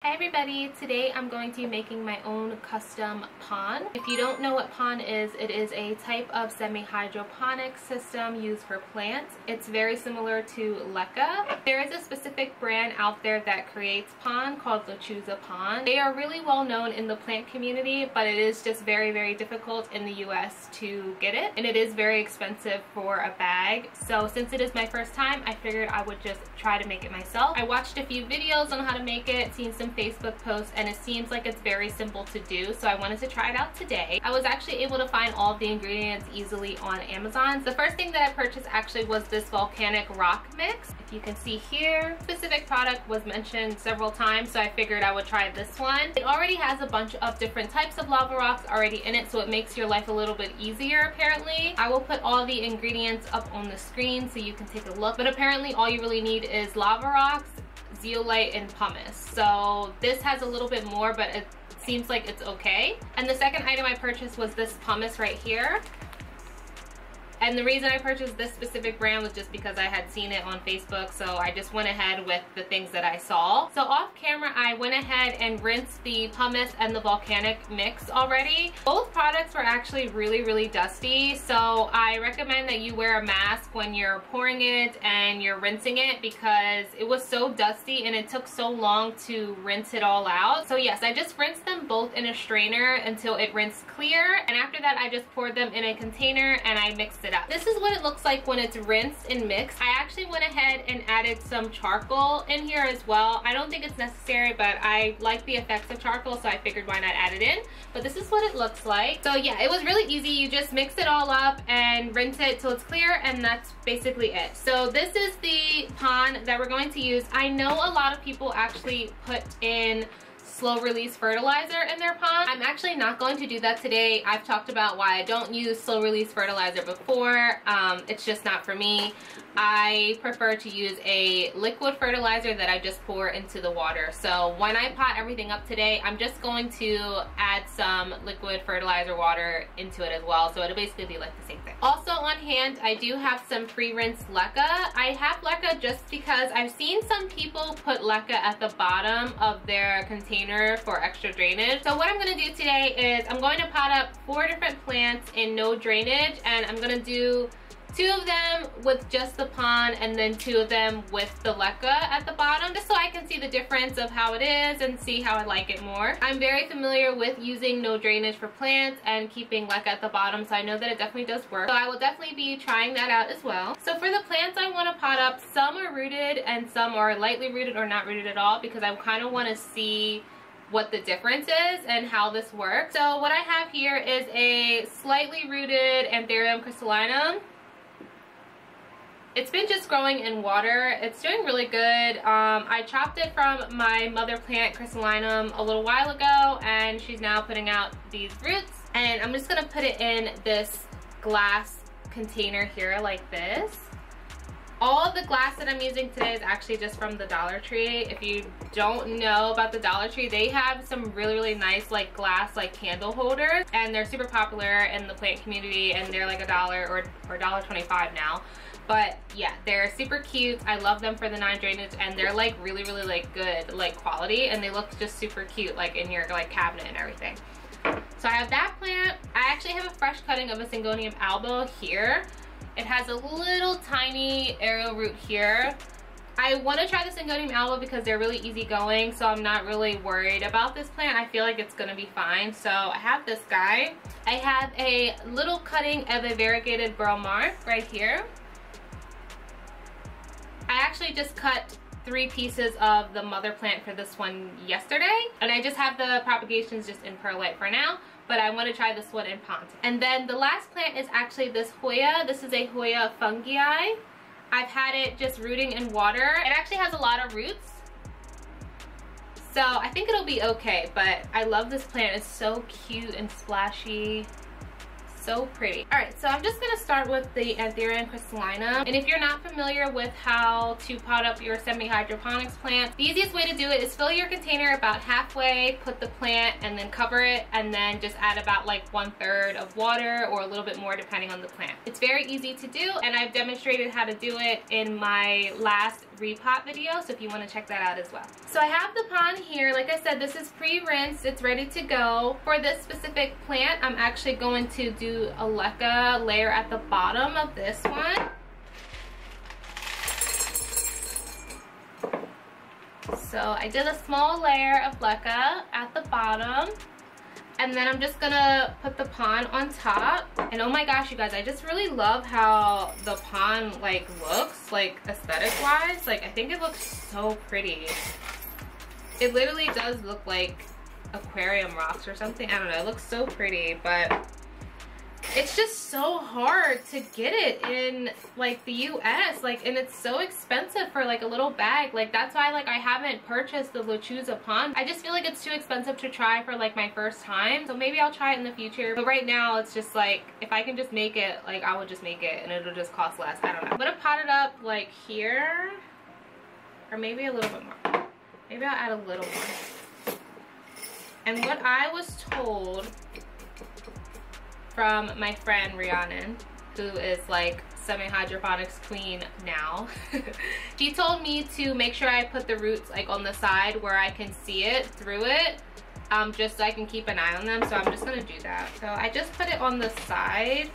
Hi everybody, today I'm going to be making my own custom pond. If you don't know what pond is, it is a type of semi-hydroponic system used for plants. It's very similar to LECA. There is a specific brand out there that creates pond called Lechuza Pond. They are really well known in the plant community, but it is just very difficult in the US to get it, and it is very expensive for a bag. So since it is my first time, I figured I would just try to make it myself. I watched a few videos on how to make it, seen some Facebook posts, and it seems like it's very simple to do, so I wanted to try it out today. I was actually able to find all of the ingredients easily on Amazon. The first thing that I purchased actually was this volcanic rock mix. If you can see here, specific product was mentioned several times, so I figured I would try this one. It already has a bunch of different types of lava rocks already in it, so it makes your life a little bit easier apparently. I will put all the ingredients up on the screen so you can take a look, but apparently all you really need is lava rocks, zeolite, and pumice. So this has a little bit more, but it seems like it's okay. And the second item I purchased was this pumice right here. And the reason I purchased this specific brand was just because I had seen it on Facebook, so I just went ahead with the things that I saw. So off camera, I went ahead and rinsed the pumice and the volcanic mix already. Both products were actually really dusty, so I recommend that you wear a mask when you're pouring it and you're rinsing it, because it was so dusty and it took so long to rinse it all out. So yes, I just rinsed them both in a strainer until it rinsed clear, and after that I just poured them in a container and I mixed it up. This is what it looks like when it's rinsed and mixed. I actually went ahead and added some charcoal in here as well. I don't think it's necessary, but I like the effects of charcoal, so I figured why not add it in. But this is what it looks like. So yeah, it was really easy. You just mix it all up and rinse it till it's clear, and that's basically it. So this is the pond that we're going to use. I know a lot of people actually put in slow release fertilizer in their pond. I'm actually not going to do that today. I've talked about why I don't use slow release fertilizer before. It's just not for me. I prefer to use a liquid fertilizer that I just pour into the water. So when I pot everything up today, I'm just going to add some liquid fertilizer water into it as well. So it'll basically be like the same thing. Also on hand, I do have some pre-rinsed LECA. I have LECA just because I've seen some people put LECA at the bottom of their container for extra drainage. So what I'm going to do today is I'm going to pot up 4 different plants in no drainage, and I'm going to do 2 of them with just the pond and then 2 of them with the LECA at the bottom, just so I can see the difference of how it is and see how I like it more. I'm very familiar with using no drainage for plants and keeping LECA at the bottom, so I know that it definitely does work. So I will definitely be trying that out as well. So for the plants I want to pot up, some are rooted and some are lightly rooted or not rooted at all, because I kind of want to see what the difference is and how this works. So what I have here is a slightly rooted Anthurium crystallinum. It's been just growing in water. It's doing really good. I chopped it from my mother plant crystallinum a little while ago, and she's now putting out these roots. And I'm just gonna put it in this glass container here like this. All of the glass that I'm using today is actually just from the Dollar Tree. If you don't know about the Dollar Tree, they have some really nice like glass like candle holders, and they're super popular in the plant community, and they're like $1 or $1.25 now. But yeah, they're super cute. I love them for the non-drainage, and they're like really like good like quality, and they look just super cute like in your like cabinet and everything. So I have that plant. I actually have a fresh cutting of a Syngonium albo here. It has a little tiny aerial root here. I want to try the Syngonium albo because they're really easygoing, so I'm not really worried about this plant. I feel like it's going to be fine. So I have this guy. I have a little cutting of a variegated Bromar right here. I actually just cut 3 pieces of the mother plant for this one yesterday, and I just have the propagations just in perlite for now, but I want to try this one in pond. And then the last plant is actually this Hoya. This is a Hoya fungii. I've had it just rooting in water. It actually has a lot of roots, so I think it'll be okay, but I love this plant. It's so cute and splashy. So pretty. Alright, so I'm just going to start with the Anthurium crystallinum. And if you're not familiar with how to pot up your semi-hydroponics plant, the easiest way to do it is fill your container about halfway, put the plant, and then cover it, and then just add about like 1/3 of water or a little bit more depending on the plant. It's very easy to do, and I've demonstrated how to do it in my last repot video, so if you want to check that out as well. So I have the pon here. Like I said, this is pre-rinsed. It's ready to go. For this specific plant, I'm actually going to do a leca layer at the bottom of this one. So I did a small layer of leca at the bottom. And then I'm just gonna put the pon on top. And oh my gosh, you guys, I just really love how the pon like looks, like aesthetic wise. Like I think it looks so pretty. It literally does look like aquarium rocks or something. I don't know, it looks so pretty, but it's just so hard to get it in like the US, like, and it's so expensive for like a little bag. Like that's why like I haven't purchased the Lechuza pon. I just feel like it's too expensive to try for like my first time, so maybe I'll try it in the future. But right now it's just like, if I can just make it, like I would just make it and it'll just cost less. I don't know. I'm gonna pot it up like here, or maybe a little bit more. Maybe I'll add a little more. And what I was told from my friend Rhiannon, who is like semi-hydroponics queen now, she told me to make sure I put the roots like on the side where I can see it through it, just so I can keep an eye on them. So I'm just gonna do that. So I just put it on the side,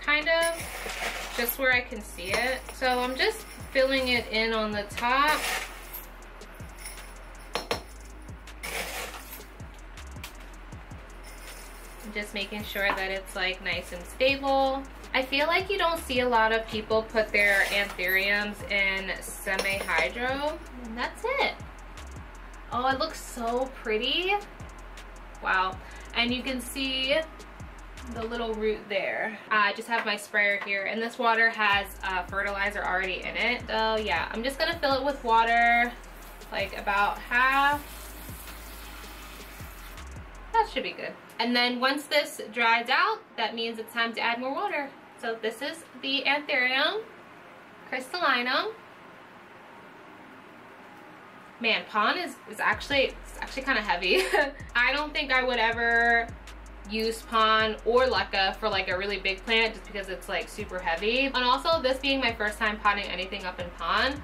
kind of, just where I can see it. So I'm just filling it in on the top. Just making sure that it's like nice and stable. I feel like you don't see a lot of people put their anthuriums in semi-hydro, and that's it. Oh, it looks so pretty. Wow. And you can see the little root there. I just have my sprayer here, and this water has fertilizer already in it. So yeah, I'm just gonna fill it with water, like about half. That should be good. And then once this dries out, that means it's time to add more water. So this is the anthurium crystallinum. Man, pon is actually kind of heavy. I don't think I would ever use pon or leca for like a really big plant, just because it's like super heavy. And also, this being my first time potting anything up in pon,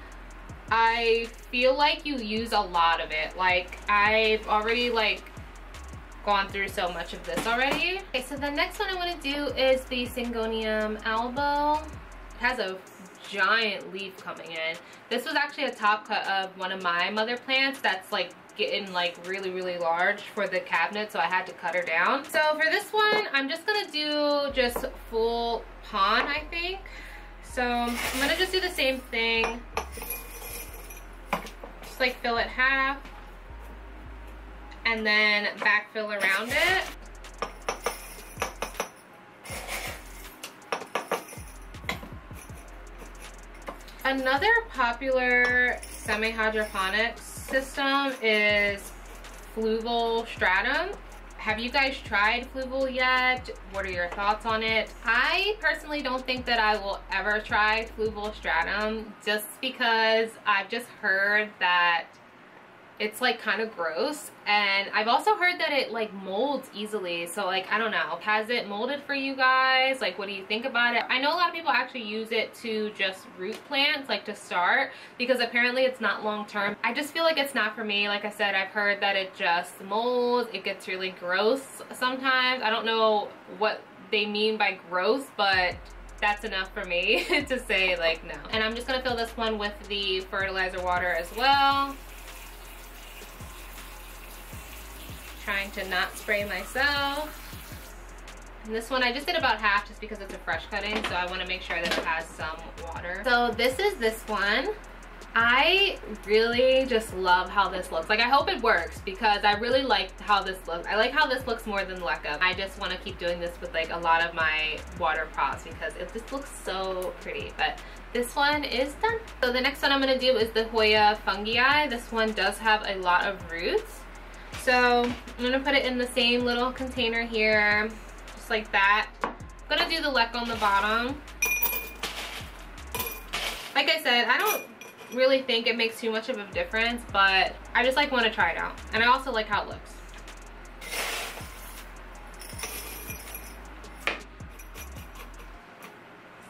I feel like you use a lot of it. Like I've already like gone through so much of this already. Okay, so the next one I want to do is the Syngonium albo. It has a giant leaf coming in. This was actually a top cut of one of my mother plants that's like getting like really large for the cabinet, so I had to cut her down. So for this one, I'm just gonna do just full pon, I think. So I'm gonna just do the same thing. Just like fill it half, and then backfill around it. Another popular semi-hydroponics system is fluval stratum. Have you guys tried fluval yet? What are your thoughts on it? I personally don't think that I will ever try fluval stratum, just because I've just heard that it's like kind of gross, and I've also heard that it like molds easily. So like, I don't know, has it molded for you guys? Like, what do you think about it? I know a lot of people actually use it to just root plants, like to start, because apparently it's not long term. I just feel like it's not for me. Like I said, I've heard that it just molds, it gets really gross sometimes. I don't know what they mean by gross, but that's enough for me to say like no. And I'm just gonna fill this one with the fertilizer water as well. Trying to not spray myself. And this one I just did about half just because it's a fresh cutting, so I want to make sure that it has some water. So this is this one. I really just love how this looks. Like, I hope it works, because I really like how this looks. I like how this looks more than leca. I just want to keep doing this with like a lot of my water pots because it just looks so pretty. But this one is done. So the next one I'm going to do is the Hoya fungii. This one does have a lot of roots. So I'm going to put it in the same little container here, just like that. I'm going to do the leca on the bottom. Like I said, I don't really think it makes too much of a difference, but I just like want to try it out. And I also like how it looks.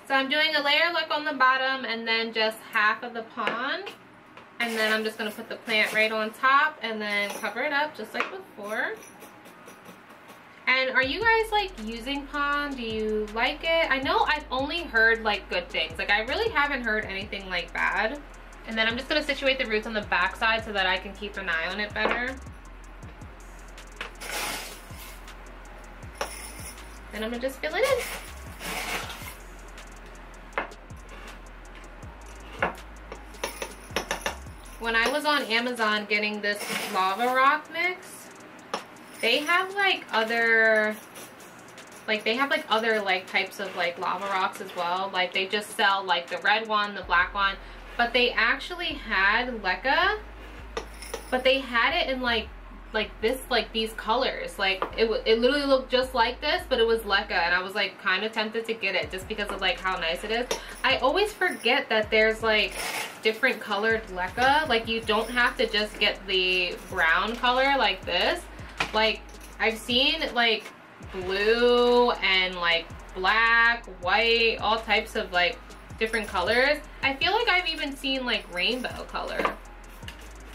So I'm doing a layer leca on the bottom and then just half of the pon. And then I'm just going to put the plant right on top and then cover it up just like before. And are you guys like using pon? Do you like it? I know I've only heard like good things. Like I really haven't heard anything like bad. And then I'm just going to situate the roots on the back side so that I can keep an eye on it better. Then I'm going to just fill it in. When I was on Amazon getting this lava rock mix, they have like other types of like lava rocks as well. Like they just sell like the red one, the black one, but they actually had leca, but they had it in like these colors. Like it literally looked just like this, but it was leca, and I was like kind of tempted to get it just because of like how nice it is. I always forget that there's like different colored leca. Like you don't have to just get the brown color like this. Like I've seen like blue and like black, white, all types of like different colors. I feel like I've even seen like rainbow color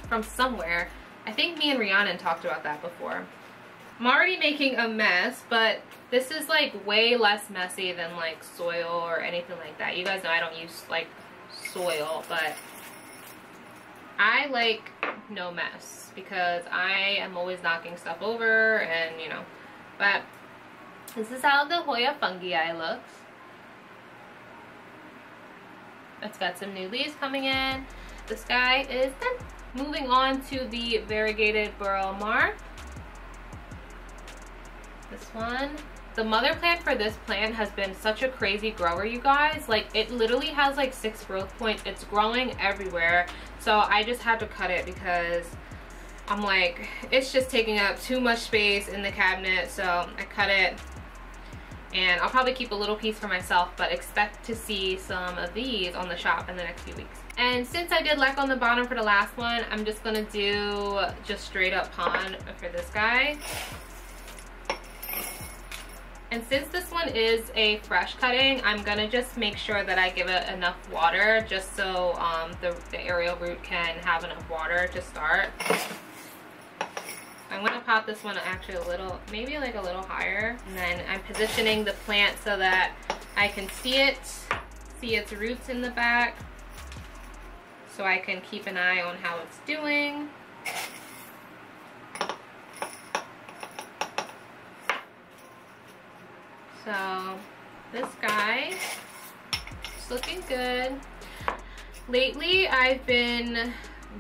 from somewhere. I think me and Rhiannon talked about that before. I'm already making a mess, but this is like way less messy than like soil or anything like that. You guys know I don't use like soil, but I like no mess because I am always knocking stuff over and you know. But this is how the Hoya fungi looks. It's got some new leaves coming in. This guy is done. Moving on to the variegated burl mar. This one. The mother plant for this plant has been such a crazy grower, you guys. Like it literally has like 6 growth points. It's growing everywhere. So I just had to cut it because I'm like, it's just taking up too much space in the cabinet. So I cut it. And I'll probably keep a little piece for myself, but expect to see some of these on the shop in the next few weeks. And since I did leca on the bottom for the last one, I'm just gonna do just straight up pon for this guy. And since this one is a fresh cutting, I'm gonna just make sure that I give it enough water just so the aerial root can have enough water to start. I'm gonna pot this one actually a little, maybe like a little higher. And then I'm positioning the plant so that I can see its roots in the back. So I can keep an eye on how it's doing. So this guy is looking good. Lately I've been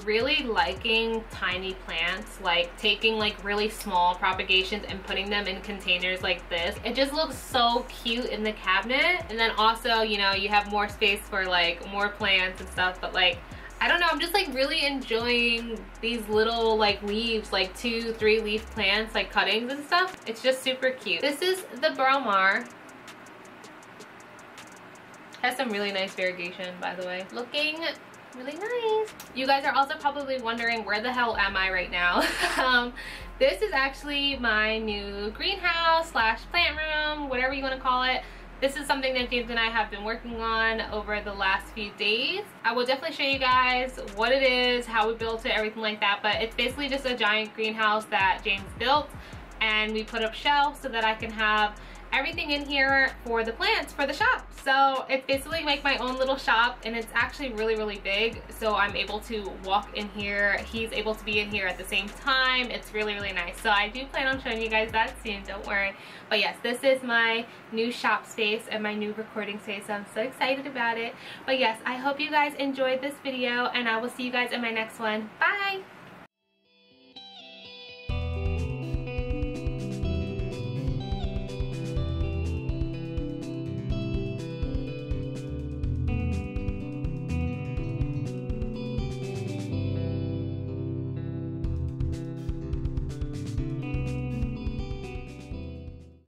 really liking tiny plants, like taking like really small propagations and putting them in containers like this. It just looks so cute in the cabinet. And then also, you know, you have more space for like more plants and stuff, but like I don't know, I'm just like really enjoying these little like leaves, like 2-3 leaf plants, like cuttings and stuff. It's just super cute. This is the burl mar. Has some really nice variegation, by the way. Looking really nice. You guys are also probably wondering, where the hell am I right now? This is actually my new greenhouse slash plant room, whatever you want to call it. This is something that James and I have been working on over the last few days. I will definitely show you guys what it is, how we built it, everything like that. But it's basically just a giant greenhouse that James built, and we put up shelves so that I can have everything in here for the plants for the shop. So it's basically like my own little shop, and it's actually really big, so I'm able to walk in here. He's able to be in here at the same time. It's really nice. So I do plan on showing you guys that soon, don't worry. But yes, this is my new shop space and my new recording space, so I'm so excited about it. But yes, I hope you guys enjoyed this video, and I will see you guys in my next one. Bye!